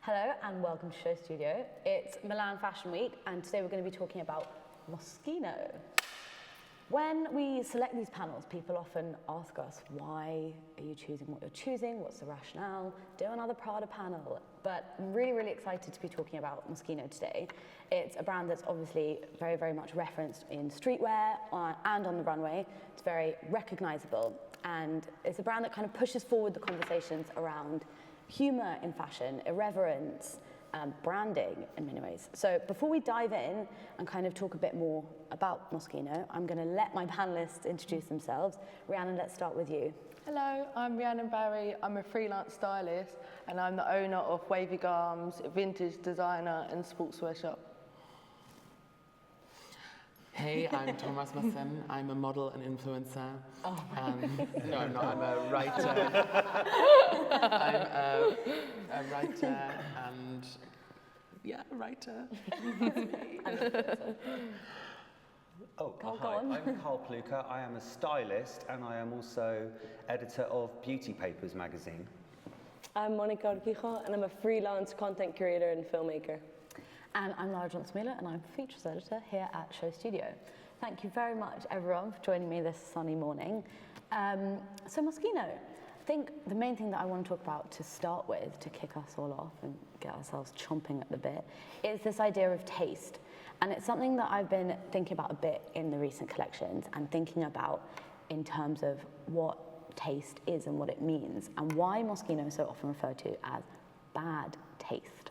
Hello and welcome to SHOWstudio. It's Milan Fashion Week and today we're going to be talking about Moschino. When we select these panels, people often ask us, why are you choosing what you're choosing? What's the rationale? Do another Prada panel. But I'm really, really excited to be talking about Moschino today. It's a brand that's obviously very, very much referenced in streetwear and on the runway. It's very recognizable. And it's a brand that kind of pushes forward the conversations around humor in fashion, irreverence, branding in many ways. So before we dive in and kind of talk a bit more about Moschino, I'm going to let my panelists introduce themselves. Rhiannon, let's start with you. Hello, I'm Rhiannon Barry. I'm a freelance stylist and I'm the owner of Wavy Garms, vintage designer and sportswear shop. Hey, I'm Tom Rasmussen. I'm a model and influencer. Oh no, I'm not. I'm a writer. I'm a writer and a writer. Hi, I'm Karl Plewka. I am a stylist and I am also editor of Beauty Papers magazine. I'm Monica Urquijo and I'm a freelance content curator and filmmaker. And I'm Lara Johnson-Wheeler and I'm features editor here at SHOWstudio. Thank you very much everyone for joining me this sunny morning. So Moschino, I think the main thing that I want to talk about to start with, to kick us all off and get ourselves chomping at the bit, is this idea of taste. And it's something that I've been thinking about a bit in the recent collections and thinking about in terms of what taste is and what it means and why Moschino is so often referred to as bad taste.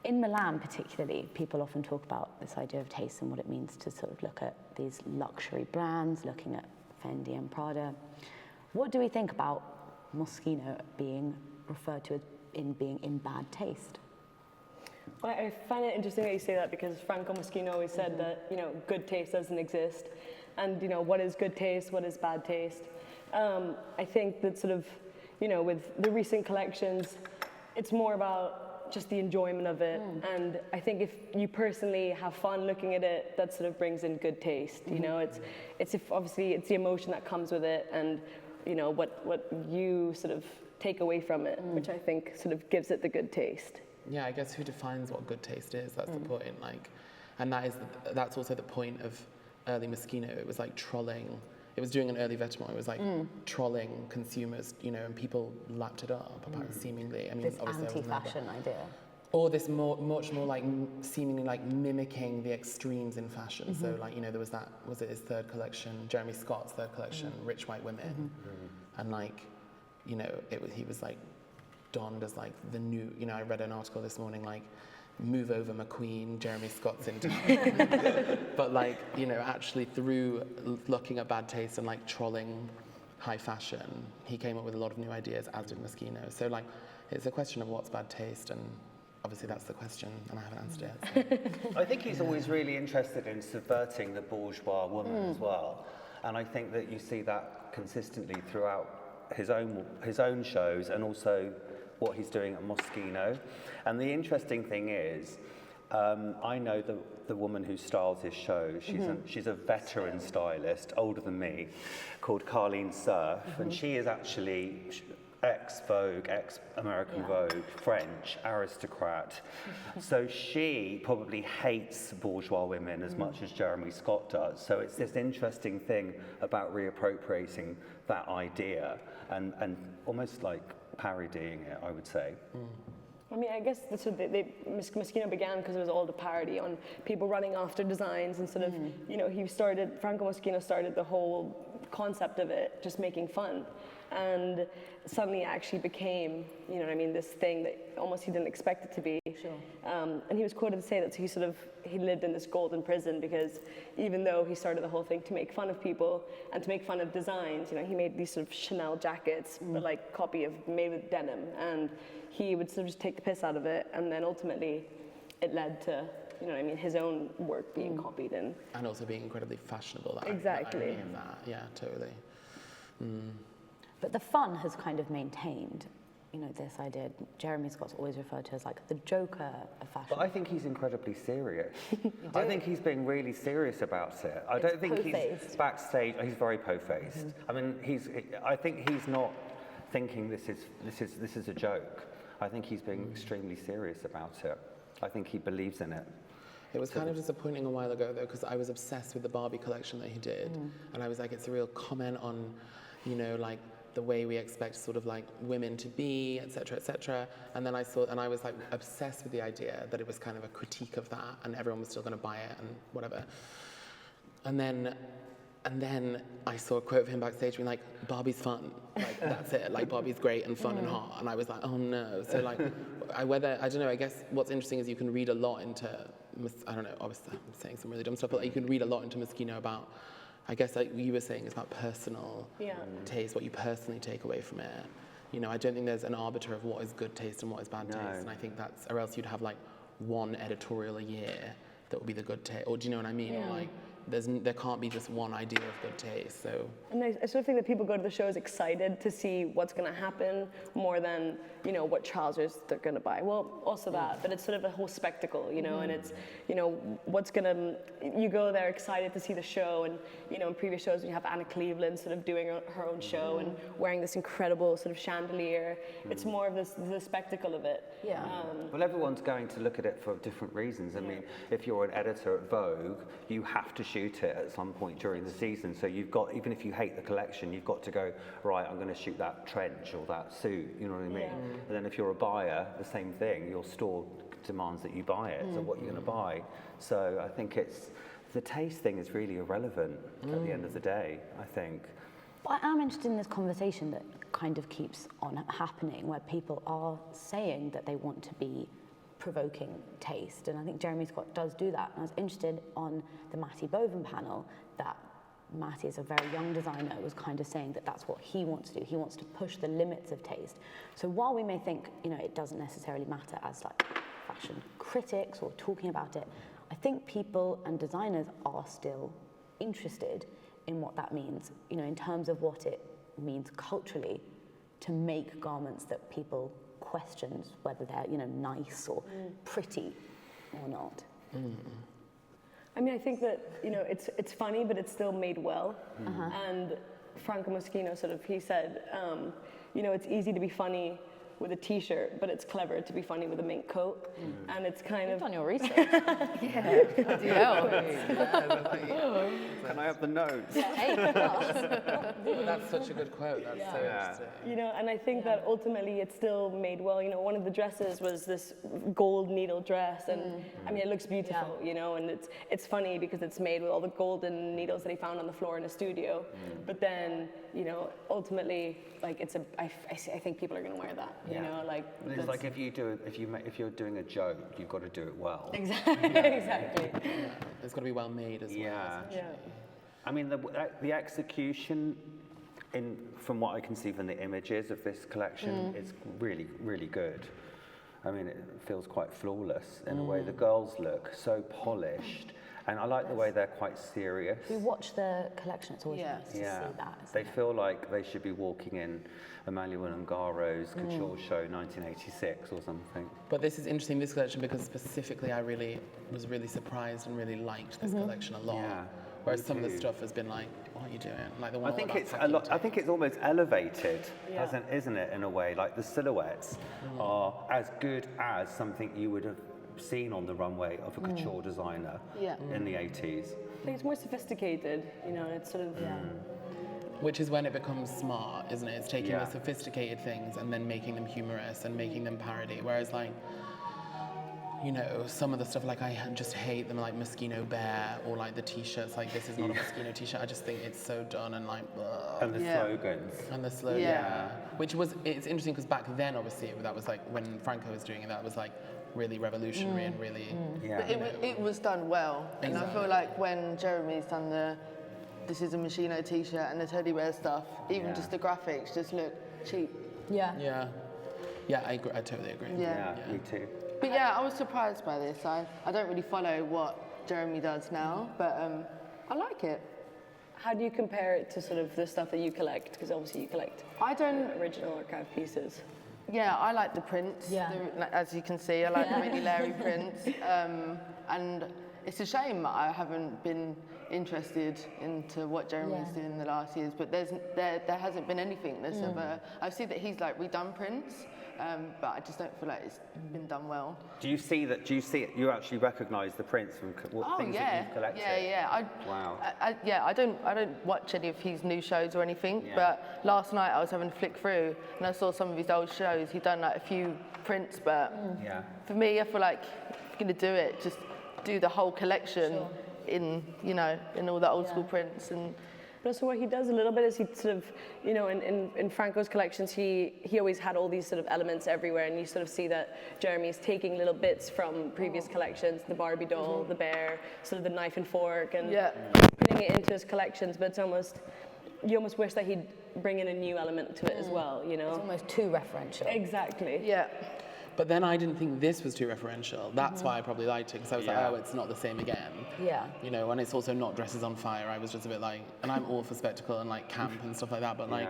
In Milan particularly, people often talk about this idea of taste and what it means to sort of look at these luxury brands, looking at Fendi and Prada. What do we think about Moschino being referred to as being in bad taste? Well, I find it interesting that you say that because Franco Moschino always said that, good taste doesn't exist. And, what is good taste? What is bad taste? I think that sort of, with the recent collections, it's more about just the enjoyment of it. And I think if you personally have fun looking at it, that sort of brings in good taste. It's obviously it's the emotion that comes with it and, what you sort of take away from it, which I think sort of gives it the good taste. Yeah, I guess who defines what good taste is? That's the point. And that's also the point of early Moschino. It was like trolling. It was doing an early Vetements. It was like trolling consumers, and people lapped it up. Seemingly, I mean, this obviously anti-fashion idea. Or this much more like seemingly like mimicking the extremes in fashion. So there was that, was it his third collection, Jeremy Scott's third collection, Rich White Women, and he was like donned as like the new, I read an article this morning like, move over McQueen, Jeremy Scott's in town. But actually through looking at bad taste and like trolling high fashion, he came up with a lot of new ideas, as did Moschino. So it's a question of what's bad taste, and obviously that's the question, and I haven't answered it. So. I think he's always really interested in subverting the bourgeois woman as well. And I think that you see that consistently throughout his own shows and also what he's doing at Moschino. And the interesting thing is, I know the woman who styles his show. She's a veteran stylist, older than me, called Carleen Cerf, and she is actually ex-Vogue, ex-American Vogue, French aristocrat. So she probably hates bourgeois women as much as Jeremy Scott does. So it's this interesting thing about reappropriating that idea and almost like parodying it, I would say. I mean, I guess Moschino began because it was all the parody on people running after designs and sort of, Franco Moschino started the whole concept of it, just making fun. And suddenly it actually became, this thing that almost he didn't expect it to be. Sure. And he was quoted to say that he lived in this golden prison because even though he started the whole thing to make fun of people and to make fun of designs, he made these sort of Chanel jackets, but like made with denim. And he would sort of just take the piss out of it. And then ultimately it led to, his own work being copied. And also being incredibly fashionable. Exactly. Yeah, totally. But the fun has kind of maintained, this idea. Jeremy Scott's always referred to as like the Joker of fashion. But I think he's incredibly serious. I think he's being really serious about it. I don't think he's backstage. He's very po-faced. I mean, I think he's not thinking this is a joke. I think he's being extremely serious about it. I think he believes in it. It was kind of disappointing a while ago, though, because I was obsessed with the Barbie collection that he did. And I was like, it's a real comment on, you know, like, the way we expect sort of like women to be, et cetera, et cetera. And then I saw, and I was like obsessed with the idea that it was kind of a critique of that and everyone was still gonna buy it and whatever. And then I saw a quote of him backstage being like, Barbie's fun, like that's it, like Barbie's great and fun and hot. And I was like, oh no. So like, I don't know, I guess what's interesting is you can read a lot into, I don't know, obviously I'm saying some really dumb stuff, but like, you can read a lot into Moschino about, I guess like you were saying, it's about personal taste, what you personally take away from it. You know, I don't think there's an arbiter of what is good taste and what is bad taste. And I think that's, or else you'd have like one editorial a year that would be the good taste. Or do you know what I mean? Or like, there can't be just one idea of good taste, so. And I sort of think that people go to the shows excited to see what's going to happen more than, you know, what trousers they're going to buy. Well, also that, but it's sort of a whole spectacle, you know, and it's, you know, what's going to, you go there excited to see the show, and, you know, in previous shows we have Anna Cleveland sort of doing her own show and wearing this incredible sort of chandelier. It's more of the spectacle of it. Yeah. Well, everyone's going to look at it for different reasons. I mean, if you're an editor at Vogue, you have to shoot it at some point during the season. So you've got, even if you hate the collection, you've got to go, right, I'm going to shoot that trench or that suit, you know what I mean? And then if you're a buyer, the same thing, your store demands that you buy it. So what you're going to buy. So I think it's, the taste thing is really irrelevant at the end of the day, I think. But I am interested in this conversation that kind of keeps on happening, where people are saying that they want to be provoking taste, and I think Jeremy Scott does do that. And I was interested on the Matty Boven panel that Matty, is a very young designer, was kind of saying that that's what he wants to do. He wants to push the limits of taste. So while we may think, you know, it doesn't necessarily matter as like fashion critics or talking about it, I think people and designers are still interested in what that means, you know, in terms of what it means culturally to make garments that people questions whether they're, you know, nice or pretty or not. I mean, I think that, you know, it's funny, but it's still made well. And Franco Moschino sort of, he said, you know, it's easy to be funny with a t-shirt, but it's clever to be funny with a mink coat. And it's kind You've of... done your research. Can I have the notes? That's such a good quote, that's so interesting. You know, and I think that ultimately it's still made well. You know, one of the dresses was this gold needle dress, and I mean, it looks beautiful, you know, and it's funny because it's made with all the golden needles that he found on the floor in a studio. But then, you know, ultimately, like, it's I think people are going to wear that, you know, like. It's like if you're doing a joke, you've got to do it well. Exactly. Exactly. It's got to be well made as well. Yeah. Yeah. I mean, the execution, from what I can see from the images of this collection, is really, really good. I mean, it feels quite flawless in a way. The girls look so polished, and I like the way they're quite serious. If you watch the collection, it's always nice to see that. They feel like they should be walking in Emmanuel Ungaro's couture show 1986 or something. But this is interesting, this collection, because specifically I was really surprised and really liked this collection a lot. Yeah. Whereas some of the stuff has been like, what are you doing? Like the one I think about it's packing tape. I think it's almost elevated, isn't it, in a way? Like the silhouettes are as good as something you would have seen on the runway of a couture designer in the 80s. I think it's more sophisticated, you know, it's sort of... Which is when it becomes smart, isn't it? It's taking the sophisticated things and then making them humorous and making them parody. Whereas like, you know, some of the stuff, like I just hate them, like Moschino Bear or like the t-shirts, like this is not a Moschino t-shirt. I just think it's so done and like, ugh. And the slogans. And the slogan, Which was, it's interesting because back then, obviously, that was like, when Franco was doing it, that was like really revolutionary and really... But it was done well. Exactly. And I feel like when Jeremy's done this is a Moschino t-shirt and the teddy bear stuff, even just the graphics just look cheap. Yeah, I agree, I totally agree. Yeah. Me too. But yeah, I was surprised by this. I don't really follow what Jeremy does now, but I like it. How do you compare it to sort of the stuff that you collect? Because obviously you collect original archive pieces. Yeah, I like the prints. Yeah. As you can see, I like the really Larry prints. And it's a shame I haven't been interested into what Jeremy's doing in the last years, but there hasn't been anything that's ever. I see that he's like redone prints, but I just don't feel like it's been done well. Do you see that? You actually recognise the prints from things that you've collected? Yeah. Wow. I don't watch any of his new shows or anything, but last night I was having a flick through and I saw some of his old shows. He'd done like a few prints, but for me, I feel like if you're gonna do it, just do the whole collection in all the old school prints. And but also what he does a little bit is he sort of, in Franco's collections, he always had all these sort of elements everywhere, and you sort of see that Jeremy's taking little bits from previous collections, the Barbie doll, the bear, sort of the knife and fork, and putting it into his collections, but you almost wish that he'd bring in a new element to it as well, It's almost too referential. Exactly. yeah. But then I didn't think this was too referential. That's why I probably liked it, because I was like, oh, it's not the same again. Yeah. And it's also not Dresses on Fire. I was just a bit like, and I'm all for spectacle and like camp and stuff like that, but like,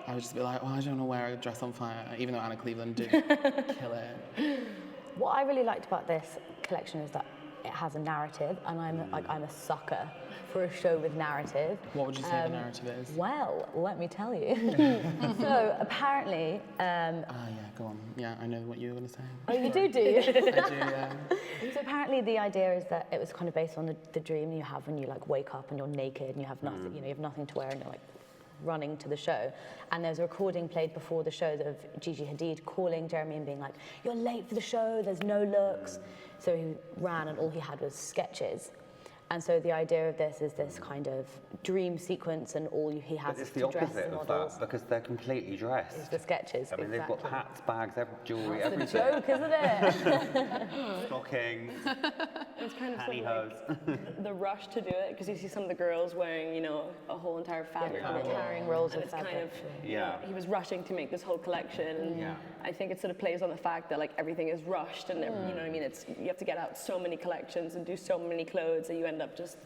I was just a bit like, I don't know where a dress on fire, even though Anna Cleveland did kill it. What I really liked about this collection is that it has a narrative, and I'm a sucker for a show with narrative. What would you say the narrative is? Well, let me tell you. So apparently, yeah, go on. Yeah, I know what you were going to say. oh, you do you? I do, yeah. So apparently the idea is that it was kind of based on the dream you have when you like wake up and you're naked and you have nothing, you have nothing to wear, and you're like running to the show. And there's a recording played before the show of Gigi Hadid calling Jeremy and being like, "You're late for the show, there's no looks." So he ran and all he had was sketches. And so the idea of this is this kind of dream sequence, and all he has But it's to the dress opposite the of models that, because they're completely dressed. is the sketches. I mean, they've got hats, bags, jewellery, It's a everything. joke, isn't it? Stockings, It's kind of sort of pantyhose. the rush to do it, because you see some of the girls wearing, a whole entire fabric. and they're carrying rolls And of it's kind fabric. of, he was rushing to make this whole collection. And I think it sort of plays on the fact that like everything is rushed, and you know what I mean. You have to get out so many collections and do so many clothes that you end up just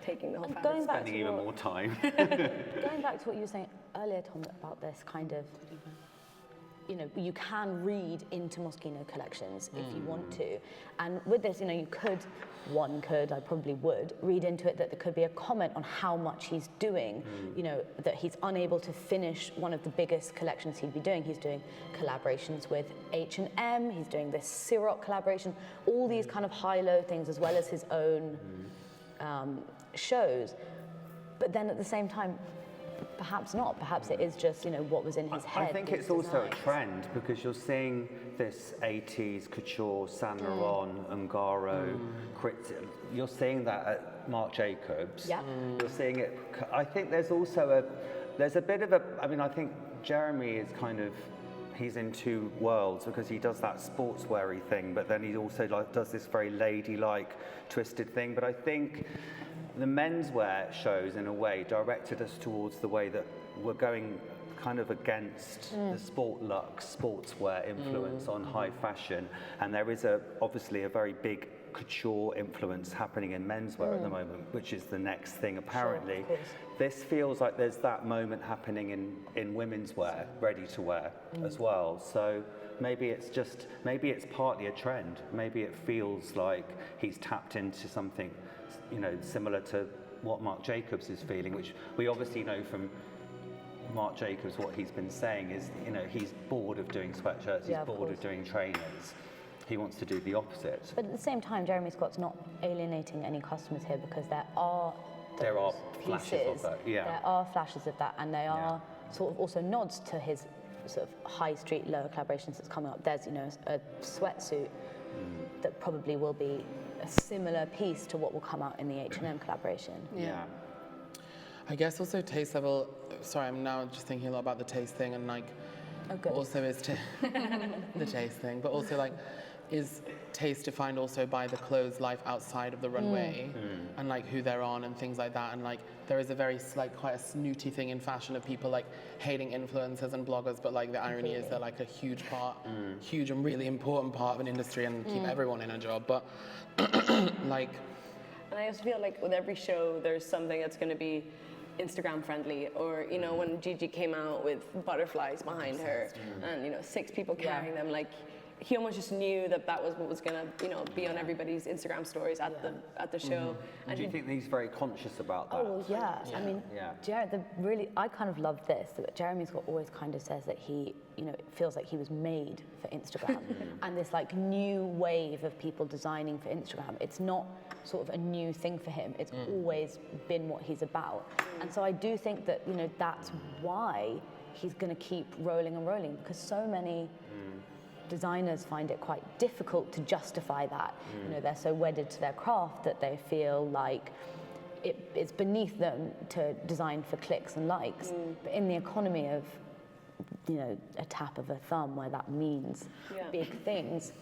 taking the whole And fabric. going back Spending to even what- more time. Going back to what you were saying earlier, Tom, about this kind of, you can read into Moschino collections if you want to. And with this, I probably would, read into it that there could be a comment on how much he's doing, that he's unable to finish one of the biggest collections he'd be doing. He's doing collaborations with H&M, he's doing this Ciroc collaboration, all these kind of high-low things, as well as his own shows. But then at the same time, perhaps not. Perhaps it is just, what was in his head. I think these it's also a designs. trend, because you're seeing this 80s couture, Saint Laurent, Ungaro, you're seeing that at Marc Jacobs. Yeah. You're seeing it. I think there's also there's a bit of I think Jeremy is kind of, he's in two worlds, because he does that sportswear-y thing, but then he also does this very ladylike, twisted thing. But I think the menswear shows, in a way, directed us towards the way that we're going kind of against the sport luxe, sportswear influence on high fashion. And there is obviously a very big couture influence happening in menswear at the moment, which is the next thing, apparently. Sure, this feels like there's that moment happening in women's wear, ready to wear as well. So maybe it's partly a trend. Maybe it feels like he's tapped into something, similar to what Marc Jacobs is feeling, which we obviously know from Marc Jacobs. What he's been saying is, he's bored of doing sweatshirts, he's bored of doing trainers. He wants to do the opposite. But at the same time, Jeremy Scott's not alienating any customers here, because there are flashes of that, There are flashes of that, and they are sort of also nods to his sort of high street lower collaborations that's coming up. There's, a sweatsuit that probably will be a similar piece to what will come out in the H&M collaboration. Yeah. I guess also taste level, sorry, I'm now just thinking a lot about the taste thing, and like, also is the taste thing, but also like, is taste defined also by the clothes life outside of the runway and like who they're on and things like that. And like there is a very quite a snooty thing in fashion of people like hating influencers and bloggers, but like the irony is they're like a huge and really important part of an industry and keep everyone in a job. But like, and I also feel like with every show there's something that's going to be Instagram friendly, or when Gigi came out with butterflies behind her and 6 people carrying them, like he almost just knew that that was what was gonna, be on everybody's Instagram stories at the show. And Do you think that he's very conscious about that? Oh, well, yeah. I mean, I kind of love this, that Jeremy Scott always kind of says that he, feels like he was made for Instagram. And this like new wave of people designing for Instagram, it's not sort of a new thing for him. It's always been what he's about. And so I do think that, that's why he's going to keep rolling and rolling, because so many designers find it quite difficult to justify that. They're so wedded to their craft that they feel like it's beneath them to design for clicks and likes. But in the economy of, a tap of a thumb where that means big things,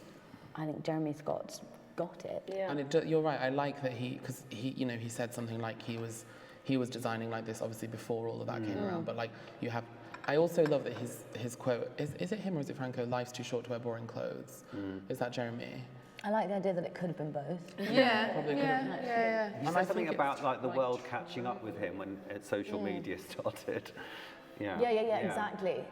I think Jeremy Scott's got it. Yeah. And you're right. I like that because he said something like he was designing like this obviously before all of that came around. But like you have. I also love that his quote, is it him or is it Franco? Life's too short to wear boring clothes. Is that Jeremy? I like the idea that it could have been both. Yeah, Probably could yeah. He said something about like the world catching up with him when social media started. Exactly,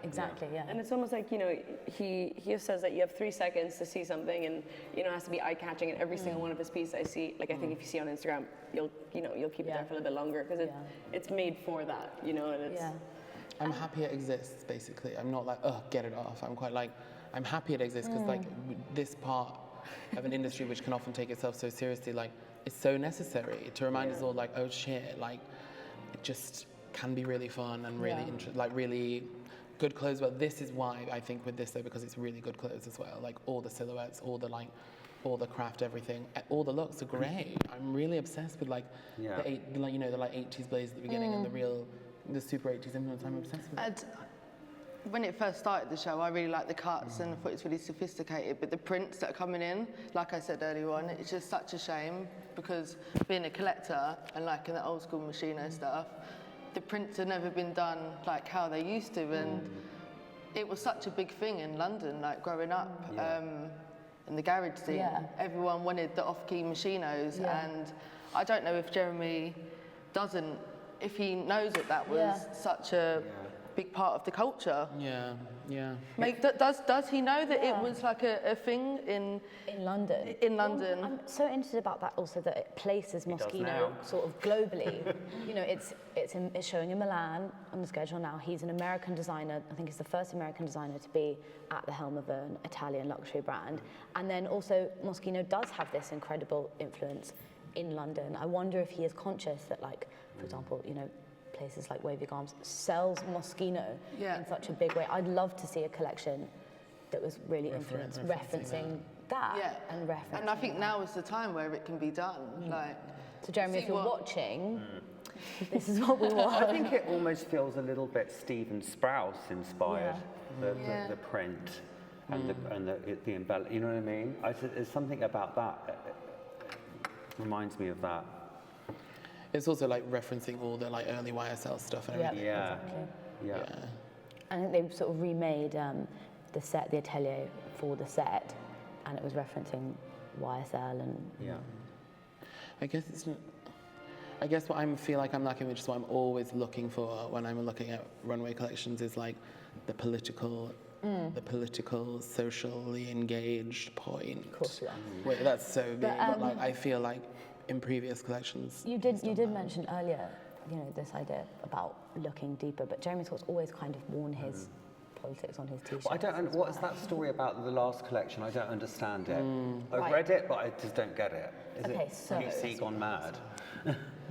yeah. And it's almost like, he says that you have 3 seconds to see something, and, it has to be eye-catching, and every single one of his pieces I see, like I think if you see on Instagram, you'll keep it there for a little bit longer, because it's made for that, and it's... Yeah. I'm happy it exists, basically. I'm not like, get it off. I'm quite like, I'm happy it exists because like this part of an industry which can often take itself so seriously, like it's so necessary to remind us all like, oh shit, like it just can be really fun and really really good clothes. But this is why I think with this though, because it's really good clothes as well. Like all the silhouettes, all the craft, everything, all the looks are great. I'm really obsessed with like the 80s blaze at the beginning and the super 80s influence. I'm obsessed with it. When it first started the show, I really liked the cuts and I thought it's really sophisticated, but the prints that are coming in, like I said earlier on, it's just such a shame because being a collector and like in the old school Moschino stuff, the prints have never been done like how they used to, and it was such a big thing in London, like growing up in the garage scene. Everyone wanted the off-key Moschinos, and I don't know if Jeremy if he knows that was such a big part of the culture. Does he know that it was like a thing in London? In London. Well, I'm so interested about that also, that it places Moschino sort of globally. It's showing in Milan on the schedule now. He's an American designer. I think he's the first American designer to be at the helm of an Italian luxury brand. And then also Moschino does have this incredible influence in London. I wonder if he is conscious that, like, for example, places like Wavy Garms sells Moschino in such a big way. I'd love to see a collection that was really referencing that and referencing. And I think now is the time where it can be done. Like, so Jeremy, if you're watching, this is what we want. I think it almost feels a little bit Stephen Sprouse inspired, the print and the embellishment. You know what I mean? There's something about that. Reminds me of that. It's also like referencing all the like early YSL stuff and everything. Exactly. I think they sort of remade the atelier for the set, and it was referencing YSL and. I guess what I feel like I'm lacking, which is what I'm always looking for when I'm looking at runway collections, is like the political, socially engaged point. Of course, Wait, that's so big. But like, I feel like in previous collections, you did mention earlier, this idea about looking deeper. But Jeremy Scott's always kind of worn his politics on his t-shirts. What's that story about the last collection? I don't understand it. I've read it, but I just don't get it. Is he gone mad?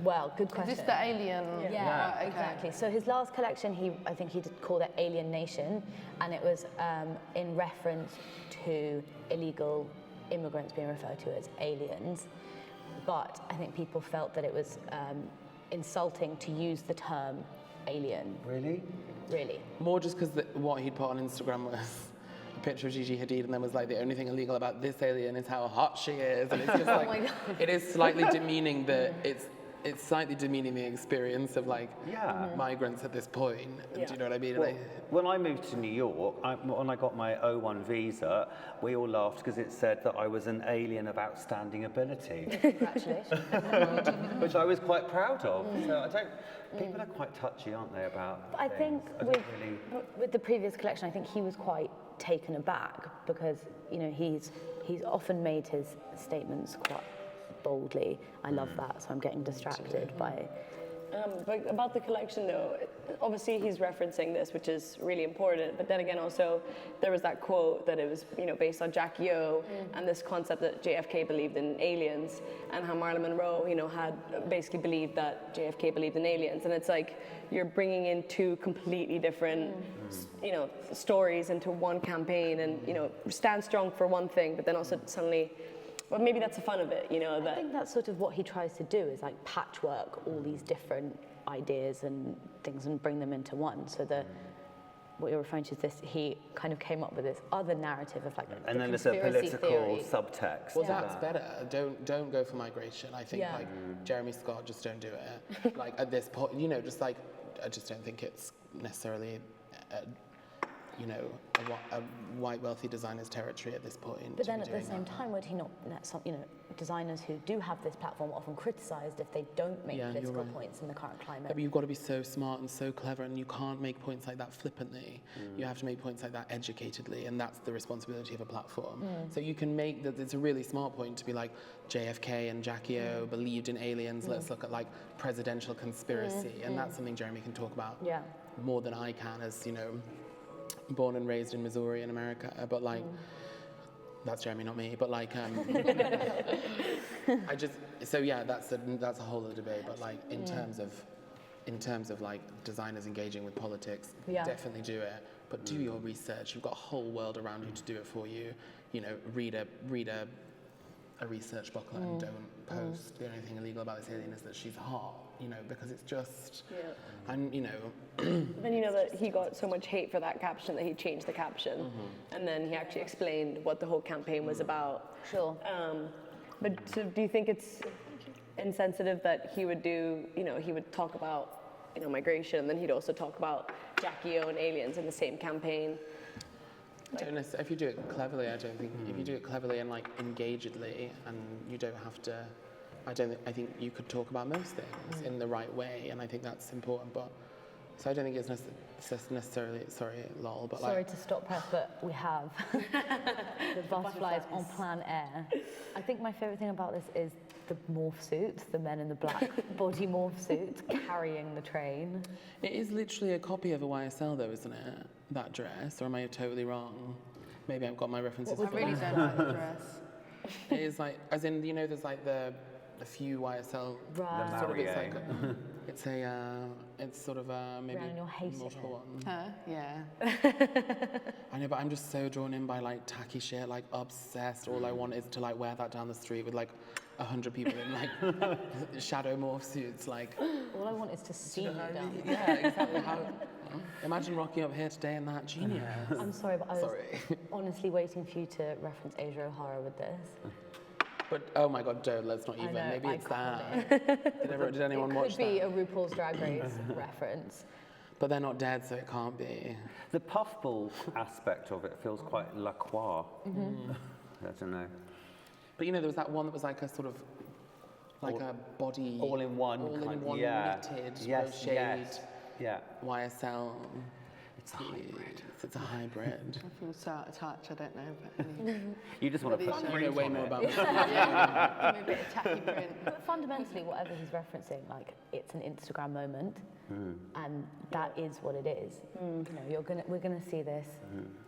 Well, good question. Is this the alien? Yeah, exactly. So his last collection, I think he called it Alien Nation, and it was in reference to illegal immigrants being referred to as aliens. But I think people felt that it was insulting to use the term alien. Really? Really. More just because what he'd put on Instagram was a picture of Gigi Hadid, and then was like, the only thing illegal about this alien is how hot she is, and it's just like, it is slightly demeaning it's slightly demeaning the experience of like migrants at this point. Do you know what I mean? Well, when I moved to New York, when I got my O1 visa, we all laughed because it said that I was an alien of outstanding ability. Congratulations. Which I was quite proud of. So people are quite touchy, aren't they, about But I think with the previous collection, I think he was quite taken aback because, you know, he's often made his statements quite boldly. I love that, so I'm getting distracted by. But about the collection, though, obviously he's referencing this, which is really important. But then again, also there was that quote that it was, you know, based on Jackie O and this concept that JFK believed in aliens, and how Marilyn Monroe, you know, had basically believed that JFK believed in aliens. And it's like you're bringing in two completely different, you know, stories into one campaign, and you know, stand strong for one thing, but then also suddenly. Well, maybe that's the fun of it, you know. I think that's sort of what he tries to do, is like patchwork all these different ideas and things and bring them into one. So what you're referring to is this, he kind of came up with this other narrative of like And the then there's a conspiracy political theory. subtext. Well, to that's that. better. Don't go for migration. I think like Jeremy Scott, just don't do it. Like at this point, you know, just like I just don't think it's necessarily, you know, a white wealthy designer's territory at this point. But then at the same time, would he not let some, you know, designers who do have this platform are often criticised if they don't make Yeah, you're political right. points in the current climate? Yeah, but you've got to be so smart and so clever, and you can't make points like that flippantly. You have to make points like that educatedly, and that's the responsibility of a platform. So you can make that. It's a really smart point to be like JFK and Jackie O believed in aliens. Let's look at like presidential conspiracy, and that's something Jeremy can talk about more than I can, as you know, born and raised in Missouri in America. But like. That's Jeremy, not me. But like, I just that's a whole other debate. But like, in terms of like designers engaging with politics, definitely do it. But do your research. You've got a whole world around you to do it for you. You know, read a research booklet and don't post. The only thing illegal about this alien is that she's hot. You know, because it's just, and you know. Then you know that he got so much hate for that caption that he changed the caption, and then he actually explained what the whole campaign was about. Sure. But so do you think it's insensitive that he would do, you know, he would talk about, you know, migration, and then he'd also talk about Jackie O and aliens in the same campaign? I don't necessarily, if you do it cleverly, I don't think, if you do it cleverly and like engagedly, and you don't have to, I think you could talk about most things in the right way, and I think that's important, but, so I don't think it's necessarily, sorry, lol, but Sorry like. to stop press, but we have the butterflies on plan air. I think my favourite thing about this is the morph suits, the men in the black body morph suits carrying the train. It is literally a copy of a YSL though, isn't it? That dress, or am I totally wrong? Maybe I've got my references wrong. I really don't like the dress. It is like, as in, you know, there's like the few YSL. Right. Sort of, it's Marie. like it's sort of maybe Rhiannon, you're hating multiple it. one. Yeah. I know, but I'm just so drawn in by like tacky shit, like obsessed. All I want is to like wear that down the street with like 100 people in like shadow morph suits. Like, All I want is to see you down. yeah, exactly. Imagine rocking up here today in that genius. I'm sorry, but I was Sorry. honestly waiting for you to reference Asia O'Hara with this. But oh my God, don't, let's not I even. know, Maybe I it's can't that. Did anyone It watch could be that? a RuPaul's Drag Race reference. But they're not dead, so it can't be. The puffball aspect of it feels quite La Croix. I don't know. But you know, there was that one that was like a sort of, like a body. All in one. knitted, Yes, crocheted yes. Yeah. YSL. It's a hybrid. It's a hybrid. I feel so out of touch, I don't know. But anyway. You just want to put You know print way on more it. about me. Give me a bit of tacky print. But fundamentally, whatever he's referencing, like, it's an Instagram moment, and that is what it is. You know, we're gonna see this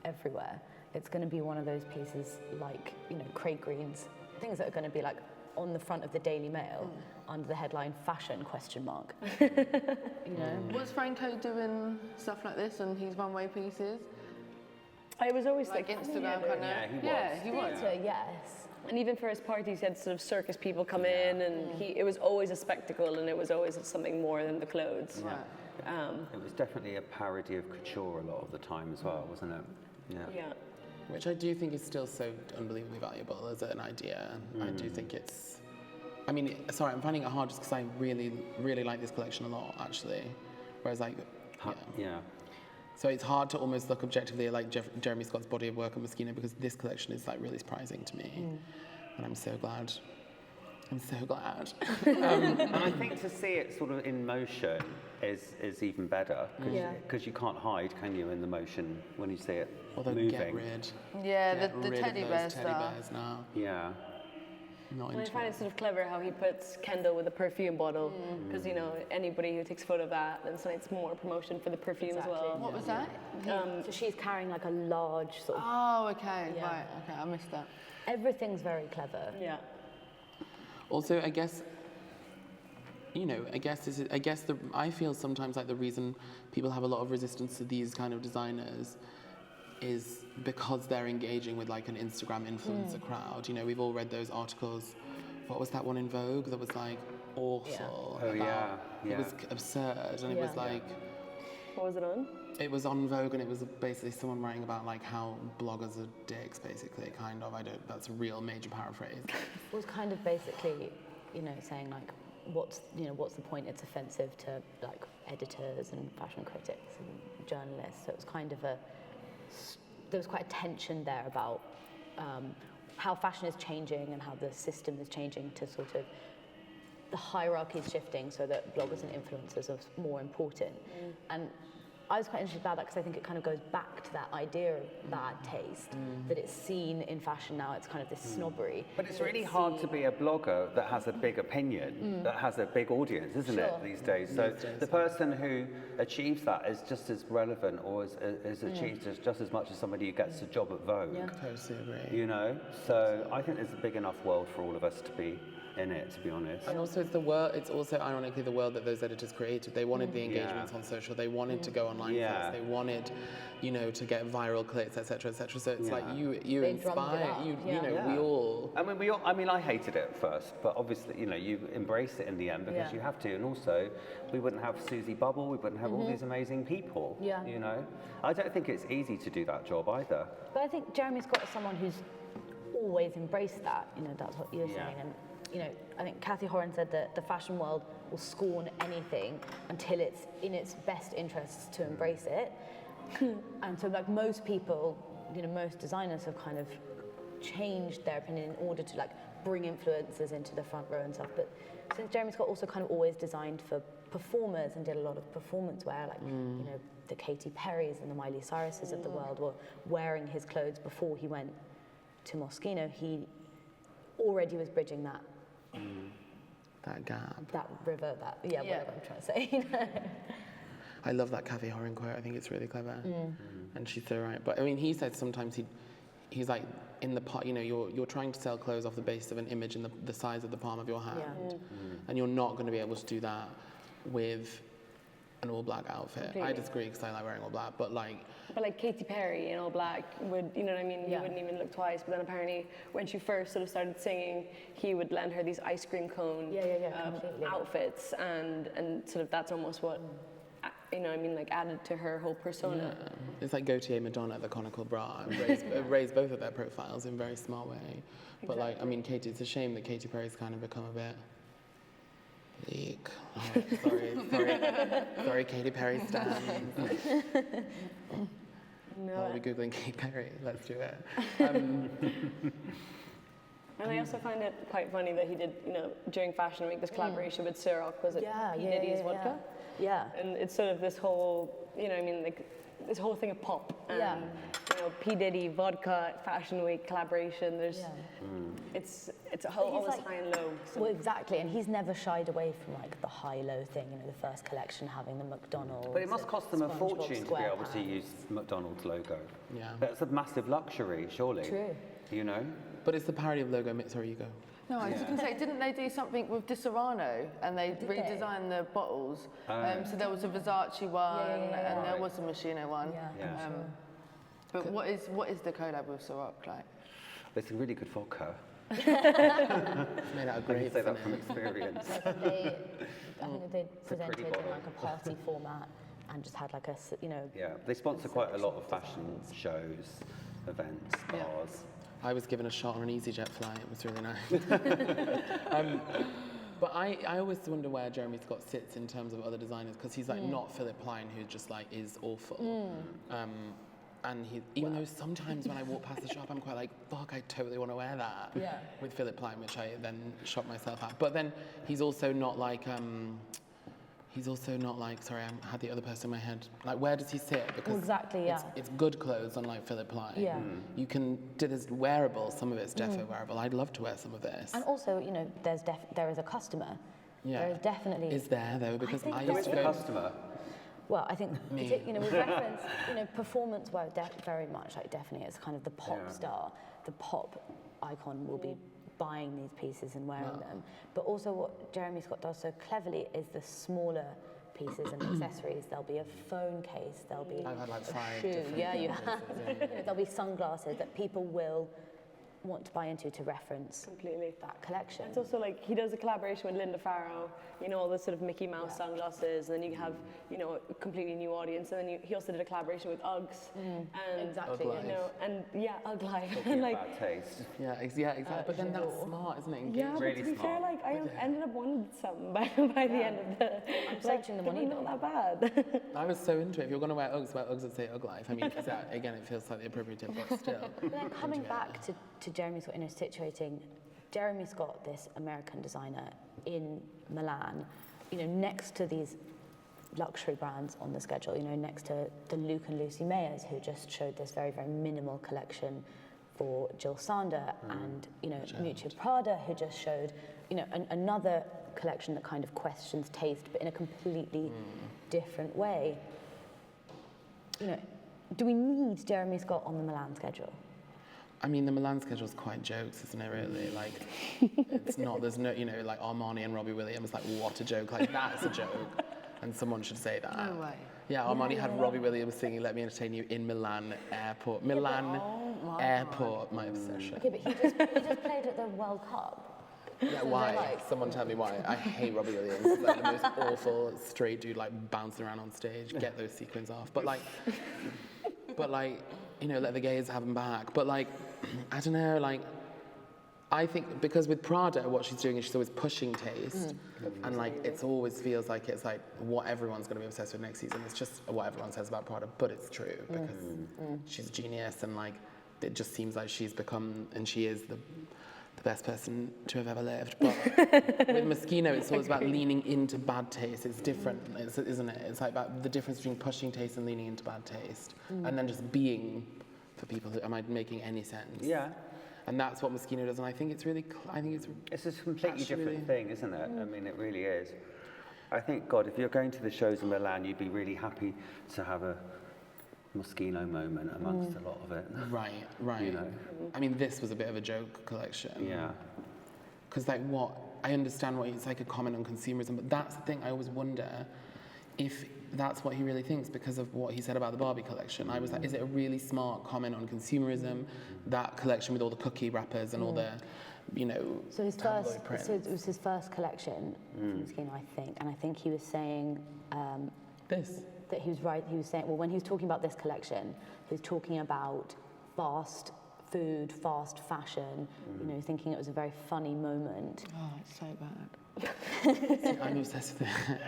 everywhere. It's gonna be one of those pieces like, you know, Craig Green's things that are gonna be like on the front of the Daily Mail under the headline "Fashion?" You know. Was Franco doing stuff like this on his one-way pieces? I was always Like like Instagram kind of? Yeah, he was. Yeah, he was. Theatre, yes. And even for his parties, he had sort of circus people come in, and it was always a spectacle, and it was always something more than the clothes. Right. It was definitely a parody of couture a lot of the time as well, wasn't it? Yeah. Which I do think is still so unbelievably valuable as an idea. I do think it's. I mean, sorry, I'm finding it hard just because I really, really like this collection a lot, actually. Whereas, like, Yeah. So it's hard to almost look objectively at like Jeremy Scott's body of work on Moschino because this collection is like really surprising to me, and I'm so glad I'm so glad. And I think to see it sort of in motion is even better because you can't hide, can you, in the motion when you see it Although moving. get rid. Yeah, Get the rid teddy of bear those teddy stuff. bears now. Yeah. Not And I into find it. it sort of clever how he puts Kendall with a perfume bottle, because you know anybody who takes a photo of that, then so it's more promotion for the perfume Exactly. as well. What was that? So she's carrying like a large sort of, Oh, okay, Yeah. right, okay, I missed that. everything's very clever. Yeah. Also, I guess, you know, I feel sometimes like the reason people have a lot of resistance to these kind of designers is because they're engaging with like an Instagram influencer crowd. You know, we've all read those articles. What was that one in Vogue that was like awful? Oh, about- yeah. It was absurd, and it was Yeah. like, What was it on? it was on Vogue, and it was basically someone writing about like how bloggers are dicks, basically, kind of. That's a real major paraphrase. It was kind of basically, you know, saying like, what's the point? It's offensive to like editors and fashion critics and journalists. So it was kind of there was quite a tension there about how fashion is changing and how the system is changing to sort of the hierarchy is shifting so that bloggers and influencers are more important. And I was quite interested about that because I think it kind of goes back to that idea of bad taste, that it's seen in fashion now, it's kind of this snobbery. But it's really hard to be a blogger that has a big opinion, that has a big audience, isn't it, these days? So the person who achieves that is just as relevant or is achieved just as much as somebody who gets a job at Vogue, Totally agree. you know? So I think there's a big enough world for all of us to be in it, to be honest. And also, it's also ironically the world that those editors created. They wanted the engagements on social. They wanted to go online Yeah. first. They wanted, you know, to get viral clicks, etc., etc. So it's like you They drummed it inspire, up, you yeah. know, we all. I mean, I hated it at first, but obviously, you know, you embrace it in the end because Yeah. you have to. And also, we wouldn't have Susie Bubble, we wouldn't have all these amazing people, Yeah. you know? I don't think it's easy to do that job either. But I think Jeremy Scott is someone who's always embraced that. You know, that's what you're Yeah. saying. And you know, I think Kathy Horan said that the fashion world will scorn anything until it's in its best interests to embrace it. And so, like most people, you know, most designers have kind of changed their opinion in order to like bring influencers into the front row and stuff. But since Jeremy Scott also kind of always designed for performers and did a lot of performance wear, like you know, the Katy Perrys and the Miley Cyruses of the world were wearing his clothes before he went to Moschino. He already was bridging that That gap. river, whatever I'm trying to say. You know? I love that Kathy Horan quote. I think it's really clever, and she's so right. But I mean, he said sometimes he's like in the part. You know, you're trying to sell clothes off the basis of an image in the size of the palm of your hand, and you're not going to be able to do that with an all-black outfit. Completely. I disagree because I like wearing all black, but like. But like Katy Perry in all black would, you know what I mean? Yeah. You wouldn't even look twice. But then apparently, when she first sort of started singing, he would lend her these ice cream cone completely. outfits, and sort of that's almost what, you know, what I mean, like added to her whole persona. Yeah. It's like Gautier Madonna, the conical bra, and raise both of their profiles in a very smart way. But like, I mean, Katy, it's a shame that Katy Perry's kind of become a bit bleak. Oh, sorry, Katy Perry stan. No. Are we Googling Katy Perry? Let's do it. And I also find it quite funny that he did, you know, during Fashion Week, this collaboration with Ciroc, was it P. Diddy's vodka? Yeah. And it's sort of this whole, you know, I mean, like this whole thing of pop and, you know, P. Diddy, vodka, Fashion Week collaboration. There's, it's a whole He's almost like- high and low. Well, exactly, and he's never shied away from like the high-low thing. You know, the first collection having the McDonald's. But it must and cost them a SpongeBob fortune to be able to SquarePants. use McDonald's logo. Yeah. That's a massive luxury, surely. True. You know? But it's the parody of logo. Sorry, you go. No, I was just going to say, didn't they do something with Di Serrano and they Did they? redesigned the bottles? So there was a Versace one and there Right. was a Moschino one. Yeah. But what is the collab with Ciroc like? It's a really good vodka. It's made out of I can grapes. say that isn't from it? experience. I think they presented pretty in bottle. like a party format and just had like you know. Yeah, they sponsor quite a lot of fashion shows, events, bars. I was given a shot on an EasyJet flight. It was really nice. But I always wonder where Jeremy Scott sits in terms of other designers because he's like not Philip Plein, who just like is awful. And even though sometimes when I walk past the shop, I'm quite like, fuck, I totally want to wear that. Yeah. With Philip Plein, which I then shot myself at. But then he's also not like, sorry, I had the other person in my head. Like, where does he sit? Because Exactly, yeah. it's good clothes, unlike Philip Plein. Yeah. You can do this wearable, some of it's defo wearable. I'd love to wear some of this. And also, you know, there is a customer. Yeah. There is definitely. Is there though? Because think I there used to The go. customer. Well, I think, Me. you know, with reference, you know, performance wear very much, like, definitely, it's kind of the pop Yeah. star, the pop icon will be buying these pieces and wearing them. But also what Jeremy Scott does so cleverly is the smaller pieces and accessories. There'll be a phone case, there'll be I've had like a 5 shoe. different Yeah, you pieces, have. yeah. You know, there'll be sunglasses that people will want to buy into to reference Completely. that collection. It's also like he does a collaboration with Linda Farrow, you know, all the sort of Mickey Mouse sunglasses, and then you have, you know, a completely new audience. And then he also did a collaboration with Uggs. And, Exactly. Ugg you know, and Ugg Life. Talking And like, about taste. Yeah, exactly. But then that's smart, isn't it? yeah, but Really to be fair, smart. like I ended up wanting some by the end of the. I'm searching them on they were eBay. not that bad. I was so into it. If you're going to wear Uggs that say Ugg Life. I mean, again, it feels slightly appropriative, but still. But then coming back to Jeremy Scott, you know, situating Jeremy Scott, this American designer in Milan, you know, next to these luxury brands on the schedule, you know, next to the Luke and Lucy Mayers, who just showed this very, very minimal collection for Jill Sander, and, you know, Miuccia Prada, who just showed, you know, another collection that kind of questions taste, but in a completely different way. You know, do we need Jeremy Scott on the Milan schedule? I mean, the Milan schedule's quite jokes, isn't it, really? Like, it's not, there's no, you know, like Armani and Robbie Williams, like, what a joke. Like, that's a joke. And someone should say that. No way. Yeah, Armani had Robbie Williams singing Let Me Entertain You in Milan Airport. Milan Airport, my obsession. Okay, but he just played at the World Cup. Yeah, So why? they're like- Someone tell me why. I hate Robbie Williams. He's like the most awful straight dude, like bouncing around on stage. Get those sequins off. But like, you know, let the gays have him back. But like, I don't know, like, I think because with Prada, what she's doing is she's always pushing taste, and like it always feels like it's like what everyone's going to be obsessed with next season. It's just what everyone says about Prada, but it's true because she's a genius, and like it just seems like she's become, and she is the best person to have ever lived. But with Moschino, it's always about leaning into bad taste. It's different, isn't it? It's like about the difference between pushing taste and leaning into bad taste, and then just being for people who, am I making any sense? Yeah. And that's what Moschino does, and I think it's really, It's a completely Actually, different thing, isn't it? I mean, it really is. I think, God, if you're going to the shows in Milan, you'd be really happy to have a Moschino moment amongst a lot of it. right. You know. I mean, this was a bit of a joke collection. Yeah. Because like I understand what it's like a comment on consumerism, but that's the thing, I always wonder if that's what he really thinks because of what he said about the Barbie collection. I was like, is it a really smart comment on consumerism, that collection with all the cookie wrappers and all the, you know, So his tabloid first, prints? so it was his first collection from Moschino, I think, and I think he was saying This. that he was right. He was saying, well, when he was talking about this collection, he was talking about fast food, fast fashion. You know, thinking it was a very funny moment. Oh, it's so bad. See, I'm obsessed with it.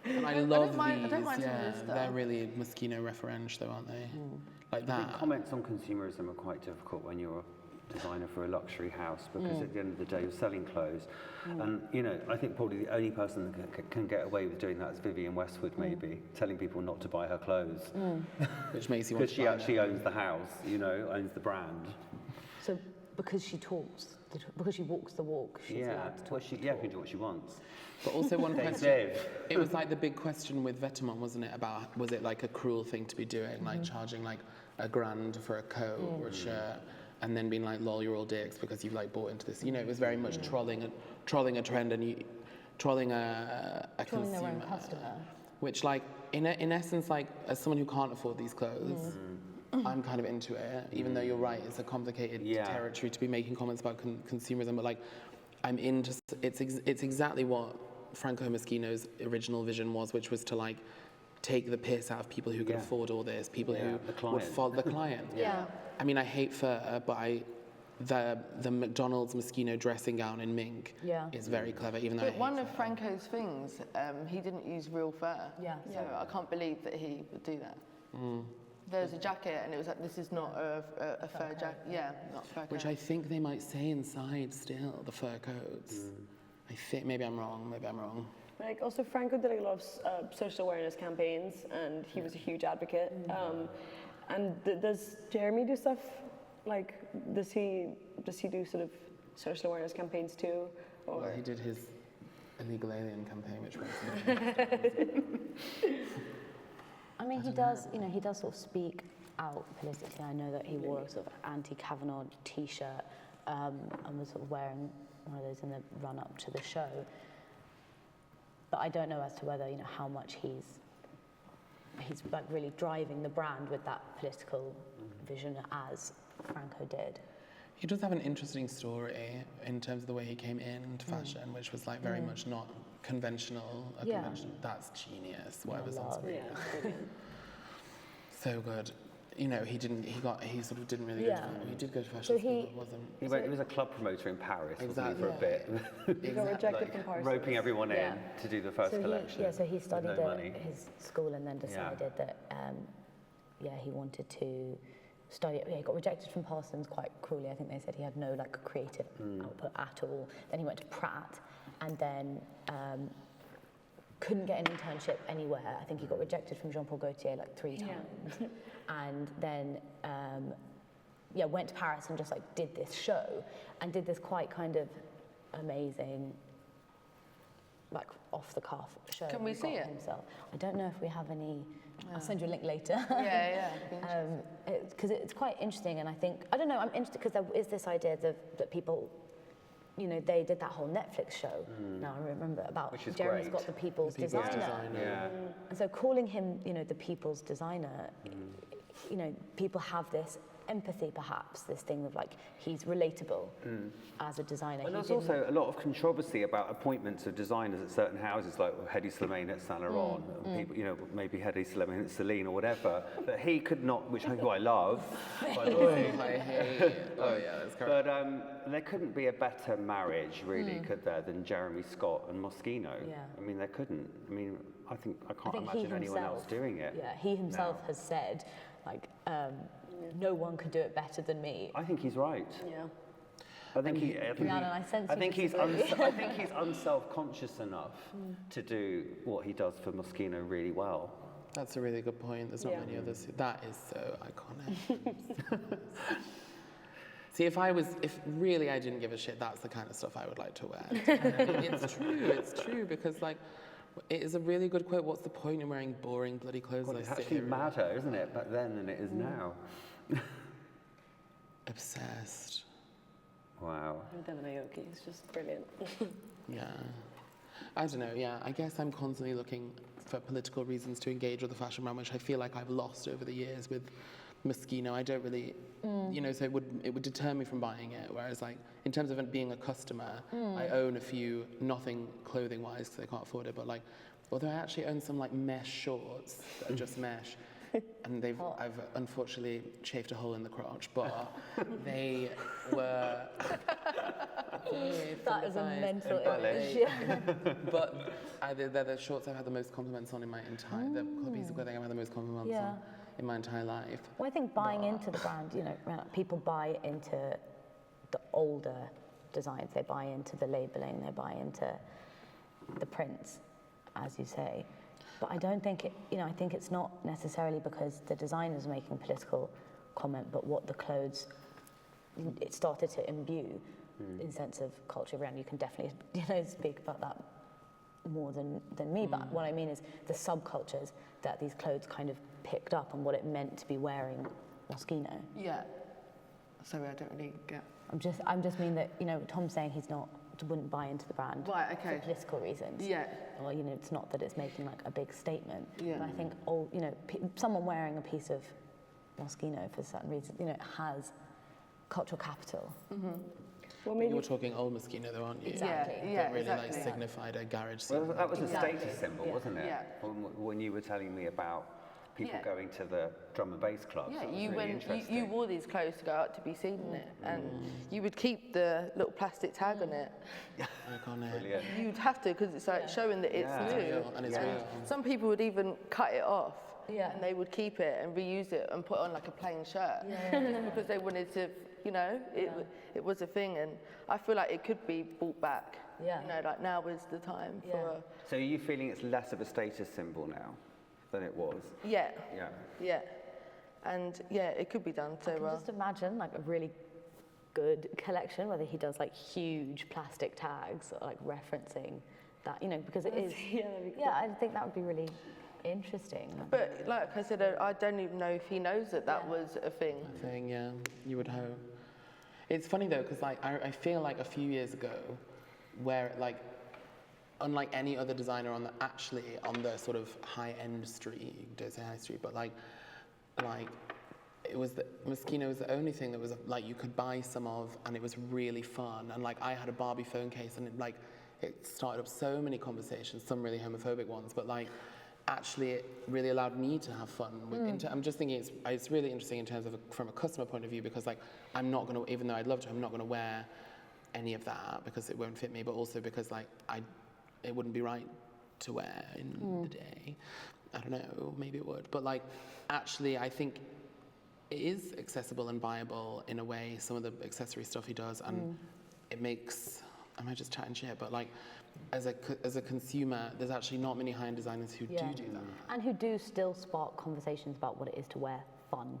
And I love mind- I these. don't mind some of Yeah, this stuff. they're really Moschino referential, though, aren't they? Like I think that. comments on consumerism are quite difficult when you're a designer for a luxury house because at the end of the day you're selling clothes. And, you know, I think probably the only person that can get away with doing that is Vivienne Westwood, maybe, telling people not to buy her clothes. Which makes you want Because to she buy actually them. owns the house, you know, owns the brand. So because she talks, because she walks the walk, she's Yeah, allowed to talk. well, she can do what she wants. But also one They question. live. It was like the big question with Vetements, wasn't it? About was it like a cruel thing to be doing, like charging like $1,000 for a coat or a shirt, and then being like, "Lol, you're all dicks because you've like bought into this." You know, it was very much trolling a trend and trolling a Trolling their consumer, own customer. which like in essence, like as someone who can't afford these clothes. I'm kind of into it, even though you're right, it's a complicated territory to be making comments about consumerism, but like, I'm into, it's exactly what Franco Moschino's original vision was, which was to like, take the piss out of people who could afford all this, people who would follow the client. Yeah. I mean, I hate fur, but the McDonald's Moschino dressing gown in mink is very clever, even though I But hate one fur. of Franco's things, he didn't use real fur. Yeah. So I can't believe that he would do that. There's a jacket, and it was like, this is not a fur jacket. Yeah, not fur coat. Which I think they might say inside still, the fur coats. I think, maybe I'm wrong. Like also Franco did like a lot of social awareness campaigns, and he was a huge advocate. And does Jeremy do stuff like does he do sort of social awareness campaigns too? Or Well, he did his illegal alien campaign, which was I mean, he does, you know, he does sort of speak out politically. I know that he wore a sort of anti-Kavanaugh T-shirt and was sort of wearing one of those in the run-up to the show. But I don't know as to whether, you know, how much he's like really driving the brand with that political vision as Franco did. He does have an interesting story in terms of the way he came into fashion, which was like very much not conventional. That's genius. Whatever's on screen. yeah, So good. You know, he sort of didn't really go to, he did go to fashion So school, but wasn't. He was a club promoter in Paris, wasn't he, Exactly. for a bit? he got rejected Like, from Paris. roping everyone in Yeah. to do the first collection. So he with studied no money. at his school and then decided that, he wanted to study. Yeah, he got rejected from Parsons quite cruelly. I think they said he had no like creative output at all. Then he went to Pratt, and then couldn't get an internship anywhere. I think he got rejected from Jean Paul Gaultier like 3 times, and then went to Paris and just like did this show and did this quite kind of amazing, like off the cuff show. Can we He see got it? Himself. I don't know if we have any. I'll send you a link later. Yeah. Because it's quite interesting, and I think I don't know. I'm interested because there is this idea that people, you know, they did that whole Netflix show. Now I remember about Which is Jeremy great. Scott, the people's designer. Yeah. And so calling him, you know, the people's designer, you know, people have this empathy, perhaps, this thing of like, he's relatable as a designer. And He there's also a lot of controversy about appointments of designers at certain houses, like Hedi Slimane at Saint Laurent, and people, you know, maybe Hedi Slimane at Celine or whatever. But he could not, who I love, by the way. I hate. Oh yeah, that's correct. But there couldn't be a better marriage, really, could there, than Jeremy Scott and Moschino? Yeah. I mean, there couldn't. I mean, I can't I think imagine anyone else doing it. Yeah, he himself now. has said, like, no one could do it better than me. I think he's right. Yeah. I think Rhiannon, I sense you he's disagree. I think he's unself-conscious enough to do what he does for Moschino really well. That's a really good point. There's not many others. That is so iconic. See, if really I didn't give a shit, that's the kind of stuff I would like to wear. It's true, because like, it is a really good quote. What's the point in wearing boring bloody clothes God, like it's actually madder, isn't it, back then than it is now? Obsessed. Wow. Devin Aoki is just brilliant. Yeah. I don't know, yeah. I guess I'm constantly looking for political reasons to engage with the fashion brand, which I feel like I've lost over the years with Moschino. I don't really, you know, so it would deter me from buying it. Whereas like, in terms of it being a customer, I own a few, nothing clothing-wise because I can't afford it, but like, although I actually own some like mesh shorts that are just mesh. And I've unfortunately chafed a hole in the crotch, but they were. That is a mental image. But they're the shorts I've had the most compliments on in my entire. The piece of clothing I've had the most compliments on in my entire life. Well, I think buying into the brand, you know, people buy into the older designs. They buy into the labeling. They buy into the prints, as you say. But I don't think it, you know, I think it's not necessarily because the designer's making political comment, but what the clothes, it started to imbue in sense of culture around. You can definitely, you know, speak about that more than me. But what I mean is the subcultures that these clothes kind of picked up and what it meant to be wearing Moschino. Yeah. Sorry, I don't really get. I'm just mean that, you know, Tom's saying wouldn't buy into the brand Right, okay. for political reasons. Yeah. Or, you know, it's not that it's making like a big statement. Yeah. But I think, you know, someone wearing a piece of Moschino for certain reasons, you know, it has cultural capital. Well, But you're talking old Moschino though, aren't you? Exactly. Yeah, That really exactly. like signified a garage Well, scene. that was a Exactly. status symbol, Yeah. wasn't it? Yeah. When you were telling me about people Yeah. going to the drum and bass clubs. Yeah, that was you really went. interesting. You wore these clothes to go out to be seen in it, and you would keep the little plastic tag on it. Iconic. Brilliant. You'd have to because it's like showing that it's Yeah. new. Real, and it's real. Some people would even cut it off Yeah. and they would keep it and reuse it and put on like a plain shirt because they wanted to, it was a thing, and I feel like it could be brought back. Yeah. Like now is the time for. So are you feeling it's less of a status symbol now than it was? Yeah. Yeah. Yeah. And it could be done so I can well. just imagine like a really good collection, whether he does like huge plastic tags or like referencing that, because it is. that'd be cool. Yeah, I think that would be really interesting. But like I said, I don't even know if he knows that was a thing. Yeah, you would hope. It's funny though, because like I feel like a few years ago, where like, unlike any other designer on the sort of high-end street, don't say high street, but like it was Moschino was the only thing that was like you could buy some of, and it was really fun. And like I had a Barbie phone case, and it started up so many conversations, some really homophobic ones, but like actually it really allowed me to have fun. I'm just thinking it's really interesting in terms of from a customer point of view, because like I'm not going to, even though I'd love to, I'm not going to wear any of that because it won't fit me, but also because like it wouldn't be right to wear in the day. I don't know, maybe it would, but like actually I think it is accessible and buyable in a way, some of the accessory stuff he does, and it makes, I might just chatting shit, but like as a consumer, there's actually not many high-end designers who do that. And who do still spark conversations about what it is to wear fun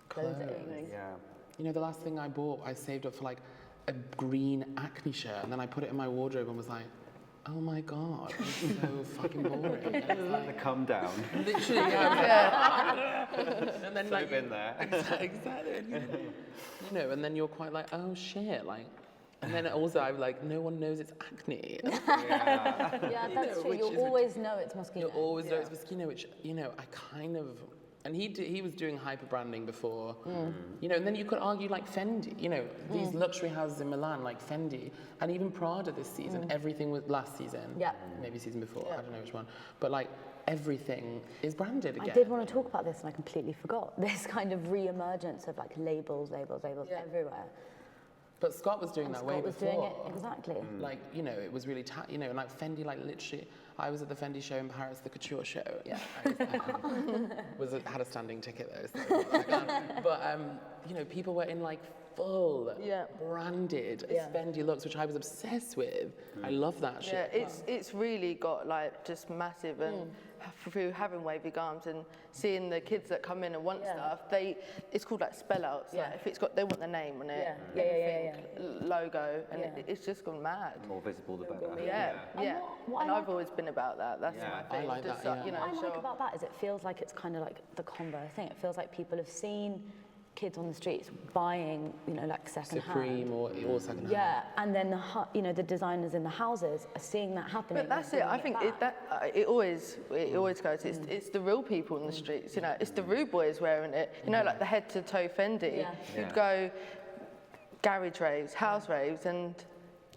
clothing. Yeah. The last thing I bought, I saved up for like a green acne shirt, and then I put it in my wardrobe and was like, oh my God, it's so fucking boring. It's like the come down. Literally, and then like been there. Exactly. And then you're quite like, oh shit, like. And then also I'm like, no one knows it's acne. Yeah, that's true. You'll always know it's Moschino. You'll always know it's Moschino, which I kind of. And he was doing hyper branding before, and then you could argue like Fendi, these luxury houses in Milan like Fendi, and even Prada this season, everything was last season, maybe season before, I don't know which one, but like everything is branded again. I did want to talk about this and I completely forgot. This kind of re-emergence of like labels everywhere. But Scott was doing that way before. Scott was doing it, exactly. Like, it was really, and like Fendi, like literally, I was at the Fendi show in Paris, the couture show. Yeah, I had a standing ticket though. So, but people were in like full branded Fendi looks, which I was obsessed with. I love that shit. Yeah, it's really got like just massive, and through having wavy gums and seeing the kids that come in and want stuff, it's called like spell outs. Like if it's got, they want the name on it, logo, and it's just gone mad. The more visible, the better. Yeah. What And I I've always been about that. That's my thing. I like just, that, What I like about that is it feels like it's kind of like the Converse thing. It feels like people have seen kids on the streets buying, like second Supreme hand. or second hand. Yeah, and then the designers in the houses are seeing that happening. But that's it. I think it always goes. It's the real people in the streets. It's the rude boys wearing it. Like the head to toe Fendi. You'd go garage raves, house raves, and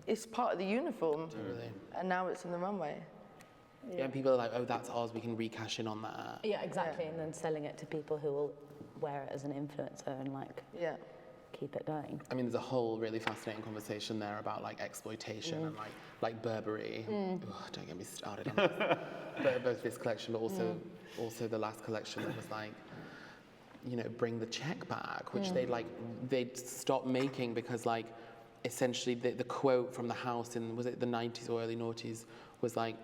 it's part of the uniform. Totally. And now it's on the runway. Yeah, and people are like, oh, that's ours. We can recash in on that. Yeah, exactly. And then selling it to people who will wear it as an influencer and keep it going. I mean, there's a whole really fascinating conversation there about like exploitation and like Burberry. Ugh, don't get me started on this. But both this collection, but also the last collection that was like, bring the check back, which they'd stopped making because like essentially the quote from the house in, was it the 90s or early noughties, was like,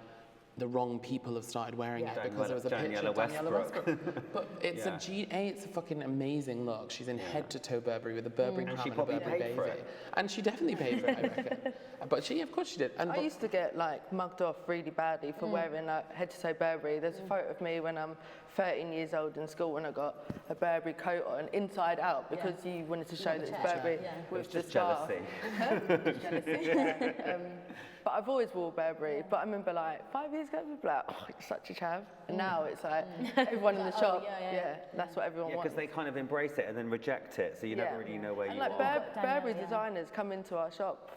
the wrong people have started wearing it because there was a picture of Daniela Westbrook. But it's it's a fucking amazing look. She's in head to toe Burberry with a Burberry crown and a Burberry baby. And she definitely paid for it, I reckon. But of course she did. And I used to get like mugged off really badly for wearing like head to toe Burberry. There's a photo of me when I'm 13 years old in school when I got a Burberry coat on inside out because you wanted to show that it's Burberry with the star. Jealousy. But I've always wore Burberry. But I remember like 5 years ago, people were like, oh, you're such a chav. And now it's like everyone in the shop, that's what everyone wants. Because they kind of embrace it and then reject it, so you never really know where and you like are. Burberry designers come into our shop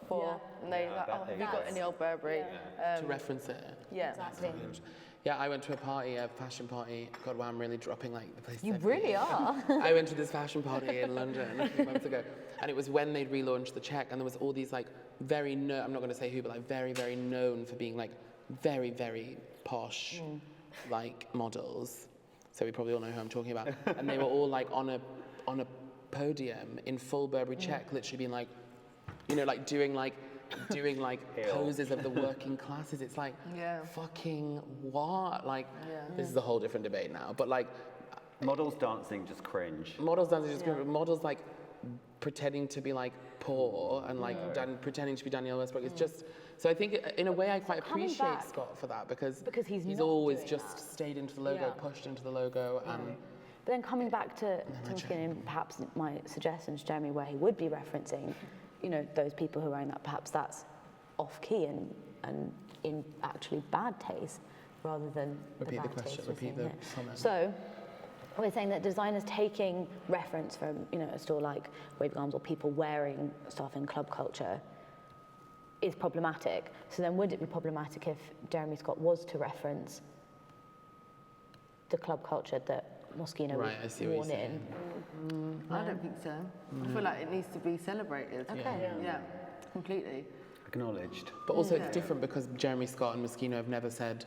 and they like, oh, have you got any old Burberry? to reference it. Yeah. Exactly. Yeah, I went to a party, a fashion party. God, wow, I'm really dropping like the place. You really are. I went to this fashion party in London a few months ago, and it was when they'd relaunched the check, and there was all these like very I'm not going to say who, but like very, very known for being like very, very posh, like models. so we probably all know who I'm talking about. And they were all like on a podium in full Burberry check, literally being like, you know, like doing like poses of the working classes. It's like, fucking what? Like, this is a whole different debate now. But like, models dancing just cringe. Models dancing just cringe. Models like pretending to be like poor and like pretending to be Danielle Westbrook. It's just. So I think in a way I quite appreciate Scott for that because he's always just stayed into the logo, pushed into the logo, and. But then coming back to perhaps my suggestions, Jeremy, where he would be referencing, you know, those people who are wearing that, perhaps that's off-key and in actually bad taste rather than repeat the the bad question, taste. repeat the comment. So we're saying that designers taking reference from, you know, a store like Wavy Garms or people wearing stuff in club culture is problematic. So then would it be problematic if Jeremy Scott was to reference the club culture that Moschino was worn in? I don't think so. I feel like it needs to be celebrated. Okay. Yeah, completely. Acknowledged. But also it's different because Jeremy Scott and Moschino have never said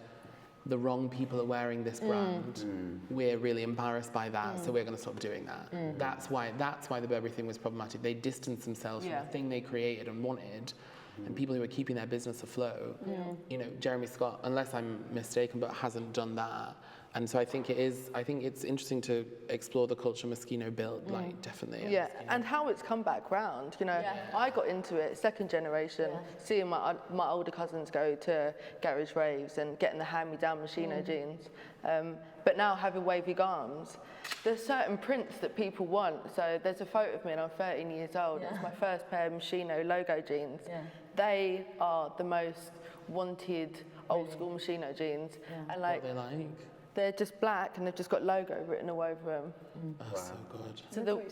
the wrong people are wearing this brand. We're really embarrassed by that, so we're going to stop doing that. That's why the Burberry thing was problematic. They distanced themselves from the thing they created and wanted, and people who are keeping their business afloat. You know, Jeremy Scott, unless I'm mistaken, but hasn't done that. And so I think it's interesting to explore the culture Moschino built, like definitely. Yeah, and how it's come back round. You know, I got into it second generation, seeing my older cousins go to garage raves and getting the hand-me-down Moschino jeans. But now having Wavy Garms, there's certain prints that people want. So there's a photo of me and I'm 13 years old. It's my first pair of Moschino logo jeans. They are the most wanted old school Moschino jeans. And like, What they like. they're just black and they've just got logo written all over them. Oh, so good.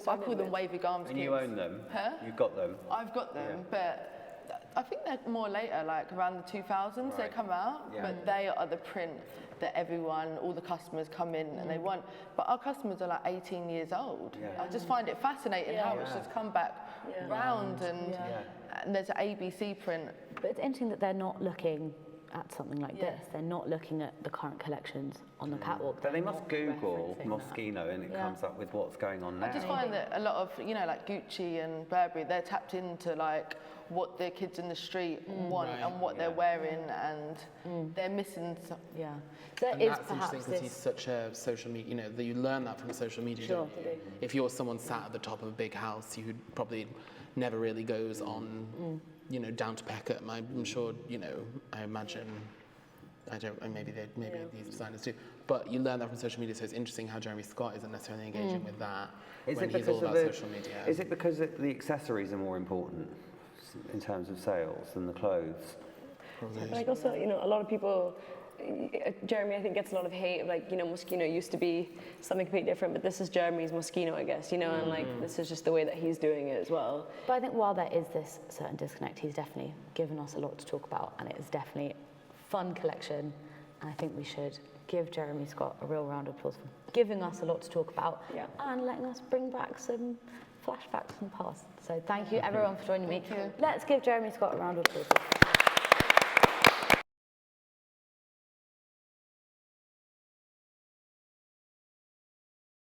So I call them Wavy Garms. And you own them? Huh? You've got them? I've got them, but I think they're more later, like around the 2000s they come out. But they are the print that everyone, all the customers come in and they want. But our customers are like 18 years old. I just find it fascinating how it's just come back round and there's an ABC print. But it's interesting that they're not looking at something like this. They're not looking at the current collections on the catwalk. But they must Google Moschino and it comes up with what's going on now. I just find that a lot of, you know, like Gucci and Burberry, they're tapped into like what their kids in the street want and what they're wearing, and they're missing some. And that's interesting because he's such a social media, you know, that you learn that from social media. Don't you? If you're someone sat at the top of a big house, who probably never really goes on, you know, down to Peckham, I'm sure, you know, I imagine, maybe these designers do, but you learn that from social media, so it's interesting how Jeremy Scott isn't necessarily engaging with that when he's all about social media. Is it because the accessories are more important in terms of sales than the clothes? Like also, you know, a lot of people, Jeremy I think gets a lot of hate of like, you know, Moschino used to be something completely different, but this is Jeremy's Moschino, I guess, you know, and like this is just the way that he's doing it as well. But I think while there is this certain disconnect, he's definitely given us a lot to talk about, and it is definitely a fun collection, and I think we should give Jeremy Scott a real round of applause for giving us a lot to talk about and letting us bring back some flashbacks from the past. So thank you everyone for joining me. Let's give Jeremy Scott a round of applause.